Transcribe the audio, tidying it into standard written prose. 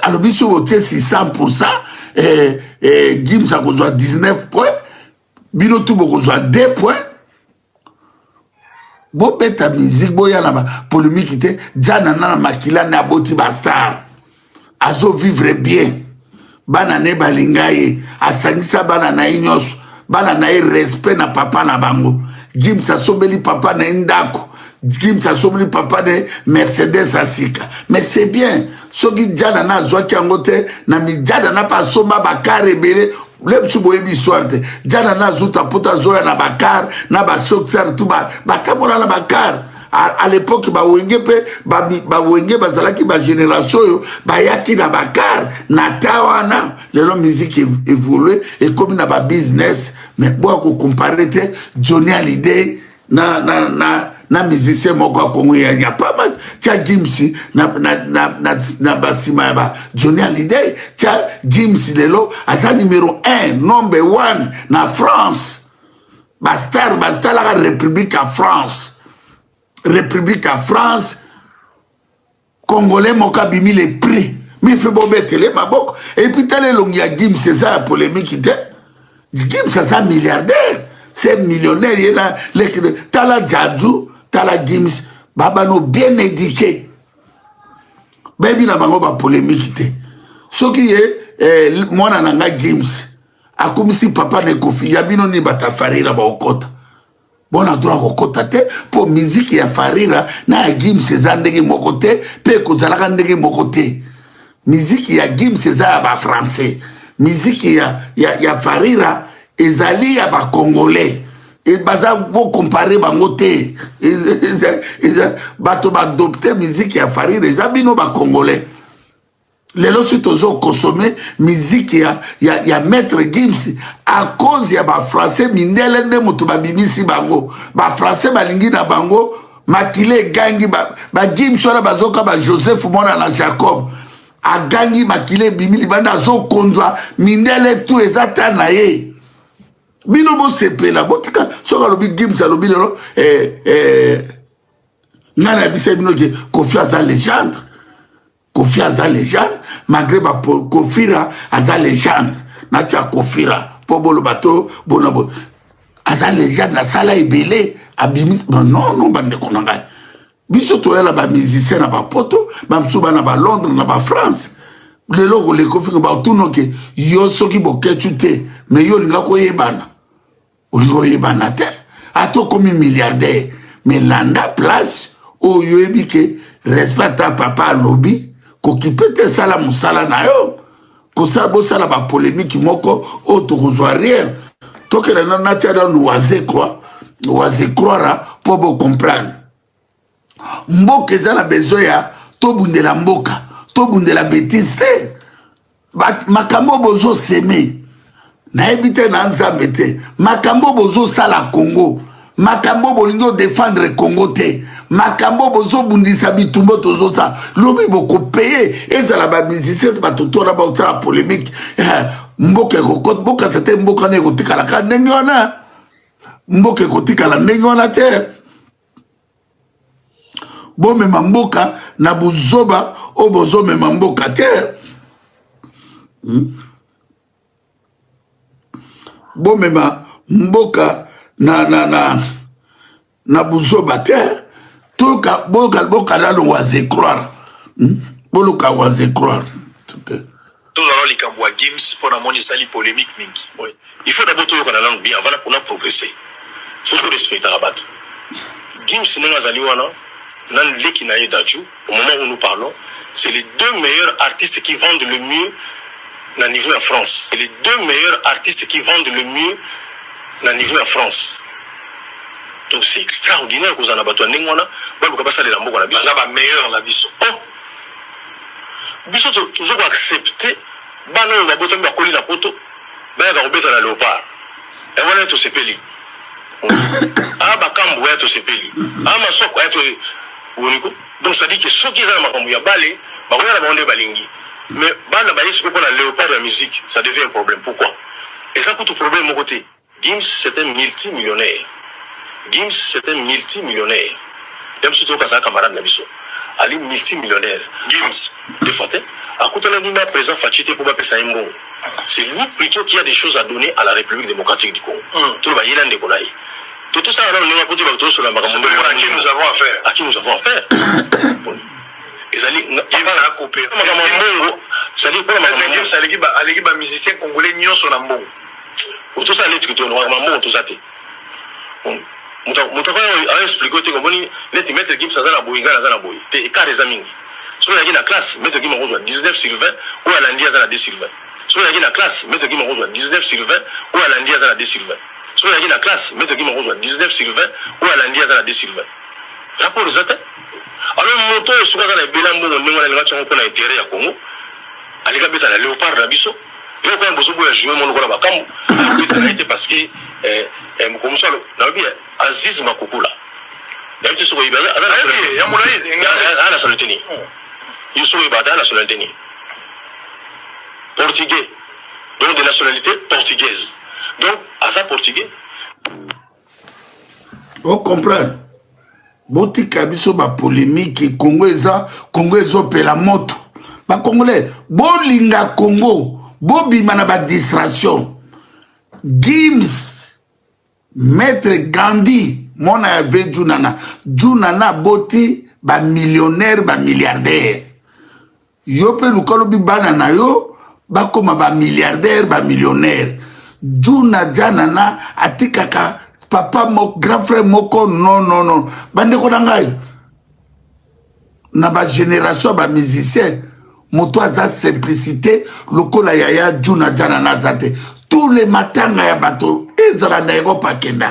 alobi so voté 600%, Gims a besoin 19 points, bino tout besoin 2 points. Bon beta musique boya na polémique té jana na makila na boti bastar. Azo vivre bien. Bana ne balingaye, asangisa bana na inyos, bana na respect na papa na bango. Gims a sombeli papa na indako. Gims a sombeli papa de Mercedes asika. Mais c'est bien. Soki jana na zoaki angote na mi jana na pa somba bakare bele. Le msubo ebi histoire te. Jana na zuta puta zoya na bakar, na ba shokser tu ba kamola na bakar. À l'époque, ba wenge bazalaki ba génération yo, ba yaki na bakar, na tawana, les musique évolue et comme na ba business, mais bon ko comparer te Johnny Hallyday na musicien moko Congo ya pas mal. Tia Gims na basima ba Johnny Hallyday, tia Gims lelo asa numéro 1, number 1 na France. Bastar la République à France. République à France, Congolais moka bimi les prix. Mais il fait bon mettre les mabok. Et puis t'as les longs, il y a Gims, c'est ça la polémique qui était. Gims, c'est un milliardaire. C'est millionnaire. Il y a t'as la Djadjou, t'as la Gims. Babano bien éduqué. Baby n'a pas polémique qui était. Ce qui est, moi n'a Gims. A comme si papa ne confie. Yabino ni batafari là-bas au côté. Bon, on a droit au côté pour musique ya farira na Gims eza ndenge moko te pe kozalaka ndenge moko te. Musique ya Gims eza ba français. Musique ya farira ezali ya ba congolais. Et baza bo comparer bango te. Bato ba adopter musique ya farira eza bino ba congolais. Les lorsque tu as consommé musique ya maître Gims à cause ya ba français mindele ne mutu ba bibisi bango ba français balingi na bango makile gangi ba Gims wana bazoka ba Joseph mona na Jacob a gangi makile bimili banda zo konzwa mindele tout ezata na ye bino bo sepela botika soka lobi Gims alobi lelo ngana bise bino ke confiance à légende. Kofi aza légende, malgré ba Kofira aza légende. Natia Kofira, Pobolo bateau, bonabo. Aza légende, na sala ebele, abimis, non, bande konanga. Biso toya la ba musicien na ba poto, ba msuba na ba Londres, na ba France. Le logo le Kofira ba tuno ke yo soki boketu te, mais yo linga ko yebana. Olingo yebana te. Ato komi milliardaire, mais landa place, o yo ebike respecte à papa lobby. Koki pete sala musala na yo kosa bo sala ba polémique moko o to kozwa rien to que na natia dans oise croire pour bo comprendre mboka ezala besoin ya to bundela mboka to bundela bêtise te makambo bozo seme na ebite na nzambe te makambo bozo sala Congo makambo bolingo défendre Congo te makambo bozo bundisa bitumbo tozota lobi boko payer ezala ba musicien ba totora ba utala polémique mboka kokot mboka c'était mboka ne kotikala ka ndenge wana mboka kotikala ndenge wana te bo mema mboka na buzoba o bozo mema mboka te bo mema mboka na buzoba te toka boka na lo waze croire boluka waze croire tous allons les Kamboua Gims pour la sali polémique mingi. Oui. Il faut d'abord tout le langue bien avant qu'on a progressé. Il faut respecter Rabat. Gims n'est pas aliwana, nan leki na yedaju. Au moment où nous parlons, c'est les deux meilleurs artistes qui vendent le mieux na niveau en France. C'est les deux meilleurs artistes qui vendent le mieux na niveau en France. Donc c'est extraordinaire que vous en avez battu. N'engona, vous pouvez passer les lambeaux la biso. Vous avez meilleur la biso. Oh, biso toujours accepter. Bana on va botter ma coller la poto. Ben on va remettre la léopard. Et voilà tout c'est peli. Ah bah kambo est tout c'est peli. Ah ma soko est unico. Donc ça dit que ceux qui ont ma kambo ya balé, bah on a la bande balingi. Mais bana balé c'est pour la léopard de la musique, ça devient un problème. Pourquoi? Et ça coûte un problème de mon côté. Gims c'est un multimillionnaire. Gims c'est un multimillionnaire. Même surtout quand c'est un camarade Nabiso. Ali multimillionnaire. Gims, de fois, président Fachité pour pas ça mbongo. C'est lui plutôt qui a des choses à donner à la République démocratique du Congo. Tout va y aller dans les tout ça, on a côté bateau sur la marque. À qui nous avons affaire? À qui nous avons affaire? Les alliés, ça a coupé. C'est-à-dire, pour la l'équipe musicien congolais, n'y a son ambon. Tout ça, les trucs, on va maman, tout ça. On t'a expliqué que les maîtres qui sont dans la bouille, dans la bouille. T'es carré les amis. Sur la classe, maître qui m'a reçu 19 sur 20, ou à l'India dans la 10 sur 20. Sur la classe, maître qui m'a reçu 19 sur 20, ou à l'India dans la 10 sur 20. Sur la classe, maître qui m'a reçu 19 sur 20, ou à l'India dans la 10 sur 20. Rapport aux attaques. Alors, mon tour, souvent, dans les bilans, on a un intérêt à Congo. Allez, on a un léopard à Bisso. Il y a un besoin de jouer mon rôle à Bakamou. Parce que, comme ça, Aziz Makoukoula. D'habitude, il y a la solitude. Il y a la solitude. Portugais. Donc, de nationalité portugaise. Donc, à ça, portugais. On comprend. Botika biso ba polémique Congo ezo pela moto. Ba congolais, bolinga Congo, bobima na ba distraction. Gims Maître Gandhi mona ave Junana boti ba millionnaire ba milliardaire. Yo pe lukolo bi banana yo ba koma ba milliardaire ba millionnaire. Juna janana atikaka papa mon grand frère moko non bande ko nangai na ba génération ba musicien moto aza simplicité lokola yaya Juna jana na zate tous les matins ya bato ezala na ego pakenda